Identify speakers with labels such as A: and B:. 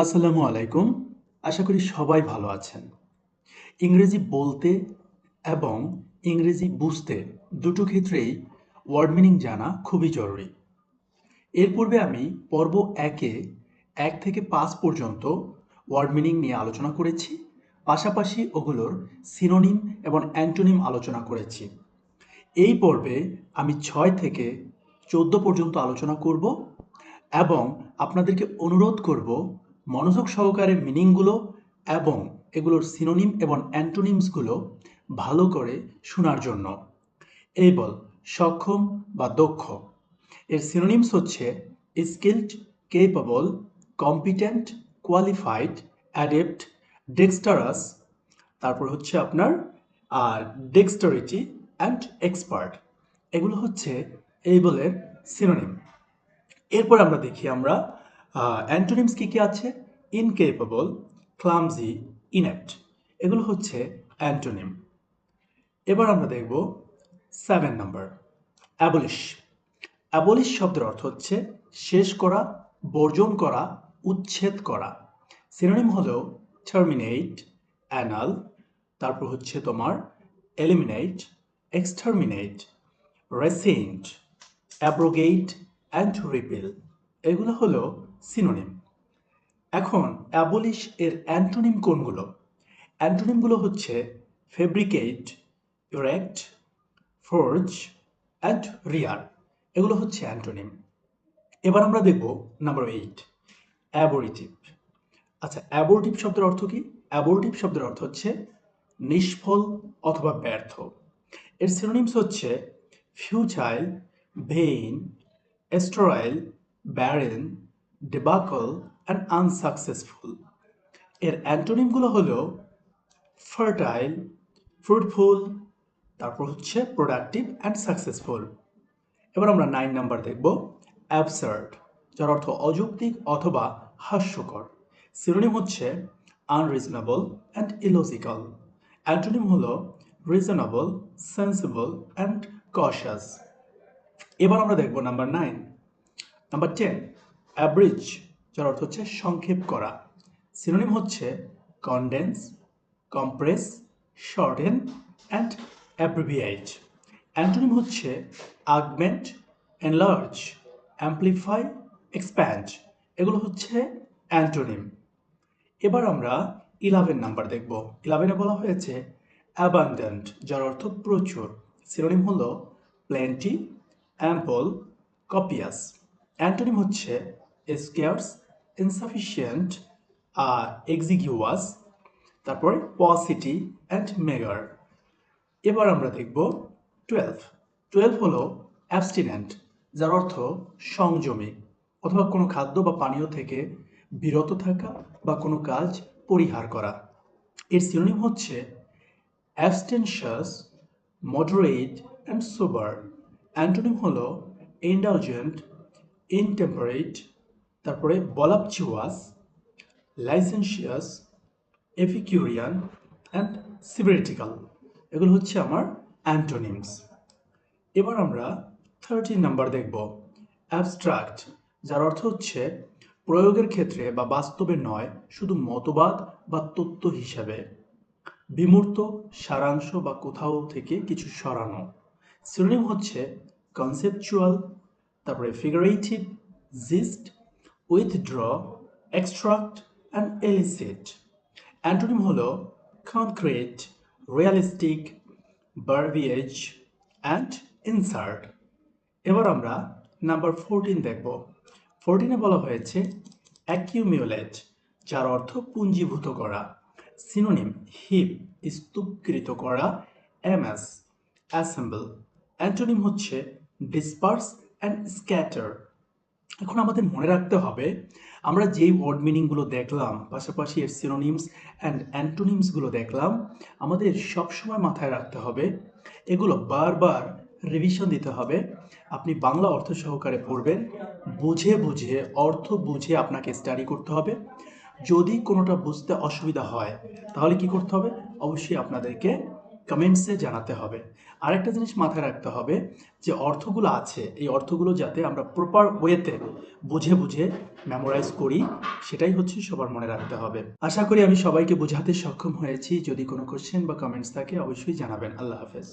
A: আসসালামু আলাইকুম। আশা করি সবাই ভালো আছেন। ইংরেজি বলতে এবং ইংরেজি বুঝতে দুটো ক্ষেত্রেই ওয়ার্ড মিনিং জানা খুবই জরুরি। এর পূর্বে আমি পর্ব ১-এ ১ থেকে ৫ পর্যন্ত ওয়ার্ড মিনিং নিয়ে আলোচনা করেছি। পাশাপাশি ওগুলোর সিনোনিম এবং অ্যান্টোনিম আলোচনা করেছি। এই পর্বে আমি ৬ থেকে ১৪ পর্যন্ত আলোচনা করব এবং আপনাদেরকে অনুরোধ করব মনোযোগ সহকারে মিনিংগুলো এবং এগুলোর সিনোনিম এবং অ্যান্টোনিমসগুলো ভালো করে শোনার জন্য। এবল সক্ষম বা দক্ষ। এর সিনোনিমস হচ্ছে skilled, capable, competent, qualified, adept, dexterous, তারপর হচ্ছে আপনার ডেক্সটারিটি অ্যান্ড এক্সপার্ট। এগুলো হচ্ছে এবলের সিনোনিম। এরপর আমরা দেখি আমরা অ্যান্টোনিমস কী কী আছে। ইনকেপেবল, ক্লামজি, ইনেপ্ট, এগুলো হচ্ছে অ্যান্টোনিম। এবার আমরা দেখব 7 নাম্বার, অ্যাবলিশ। অ্যাবলিশ শব্দের অর্থ হচ্ছে শেষ করা, বর্জন করা, উচ্ছেদ করা। সিনোনিম হলো টার্মিনেট, অ্যানাল, তারপর হচ্ছে তোমার eliminate, এক্সটারমিনেট, recent, abrogate and repeal. এগুলো হলো সিনোনিম। এখন অ্যাবলিশ এর অ্যান্টোনিম কোনগুলো? অ্যান্টোনিমগুলো হচ্ছে ফেব্রিকেট, ইরেক্ট, ফোর্জ অ্যান্ড রিয়ার। এগুলো হচ্ছে অ্যান্টোনিম। এবার আমরা দেখব নাম্বার 8, অ্যাবরিটিভ। আচ্ছা, অ্যাবর্টিভ শব্দের অর্থ কি? অ্যাবর্টিভ শব্দের অর্থ হচ্ছে নিষ্ফল অথবা ব্যর্থ। এর সিনোনিমস হচ্ছে futile, vain, sterile, barren, debacle and unsuccessful. এর অ্যান্টোনিমগুলো হলো ফার্টাইল, ফ্রুটফুল, তারপর হচ্ছে প্রোডাক্টিভ অ্যান্ড সাকসেসফুল। এবার আমরা 9 নাম্বার দেখব, অ্যাবসার্ড, যার অর্থ অযৌক্তিক অথবা হাস্যকর। সিনোনিম হচ্ছে আনরিজনেবল অ্যান্ড ইলজিক্যাল। অ্যান্টোনিম হলো রিজনেবল, সেন্সিবল অ্যান্ড কশাস। এবার আমরা দেখব নাম্বার 9, নাম্বার 10, অ্যাব্রিজ, যার অর্থ হচ্ছে সংক্ষেপ করা। সিনোনিম হচ্ছে condense, compress, shorten and abbreviate. Antonym হচ্ছে আগমেন্ট, এনলার্জ, অ্যাম্প্লিফাই, এক্সপ্যান্ড। এগুলো হচ্ছে অ্যান্টোনিম। এবার আমরা 11 নাম্বার দেখব। 11-এ বলা হয়েছে অ্যাবান্ডেন্ট, যার অর্থ প্রচুর। সিনোনিম হলো প্লেন্টি, অ্যাম্পল, কপিয়াস। অ্যান্টোনিম হচ্ছে স্কেয়ার্স, ইনসাফিসিয়েন্ট, এক্সিগুয়াস, তারপরে পসিটি অ্যান্ড মেগার। এবার আমরা দেখব 12। 12 হলো অ্যাবস্টিনেন্ট, যার অর্থ সংযমী অথবা কোনো খাদ্য বা পানীয় থেকে বিরত থাকা বা কোনো কাজ পরিহার করা। এর সিনোনিম হচ্ছে অ্যাবস্টেনশাস, মডারেট অ্যান্ড সোবার। অ্যান্টোনিম হলো ইন্ডালজেন্ট, ইনটেম্পারেট, তারপরে ভলাপচুয়াস, লাইসেন্সিয়াস, এপিকিউরিয়ান অ্যান্ড সিভেরিটিক্যাল। এগুলো হচ্ছে আমার অ্যান্টোনিমস। এবার আমরা 13 নাম্বার দেখব, অ্যাবস্ট্রাক্ট, যার অর্থ হচ্ছে প্রয়োগের ক্ষেত্রে বা বাস্তবে নয়, শুধু মতবাদ বা তত্ত্ব হিসাবে। বিমূর্ত, সারাংশ বা কোথাও থেকে কিছু সরানো। সিনোনিম হচ্ছে কনসেপচুয়াল, তারপরে figurative, gist, withdraw, extract and elicit. Antonym হলো concrete, realistic, verbiage and insert. এবার আমরা নাম্বার 14 দেখব। 14-এ বলা হয়েছে অ্যাকিউমিউলেট, যার অর্থ পুঞ্জীভূত করা। সিনোনিম হিপ, স্তূপকৃত করা, এমএস, অ্যাসেম্বল। অ্যান্টোনিম হচ্ছে ডিসপার্স অ্যান্ড স্ক্যাটার। এখন আমাদের মনে রাখতে হবে আমরা যেই ওয়ার্ড মিনিংগুলো দেখলাম, পাশাপাশি এর সিনোনিমস অ্যান্ড অ্যান্টোনিমসগুলো দেখলাম, আমাদের সবসময় মাথায় রাখতে হবে এগুলো বারবার রিভিশন দিতে হবে। আপনি বাংলা অর্থ সহকারে পড়বেন, বুঝে বুঝে অর্থ বুঝে আপনাকে স্টাডি করতে হবে। যদি কোনোটা বুঝতে অসুবিধা হয় তাহলে কি করতে হবে? অবশ্যই আপনাদেরকে কমেন্টসে জানাতে হবে। আরেকটা জিনিস মাথায় রাখতে হবে যে অর্থগুলো আছে, এই অর্থগুলো যাতে আমরা প্রপার ওয়েতে বুঝে বুঝে মেমোরাইজ করি, সেটাই হচ্ছে সবার মনে রাখতে হবে। আশা করি আমি সবাইকে বোঝাতে সক্ষম হয়েছি। যদি কোনো কোশ্চেন বা কমেন্টস থাকে অবশ্যই জানাবেন। আল্লাহ হাফেজ।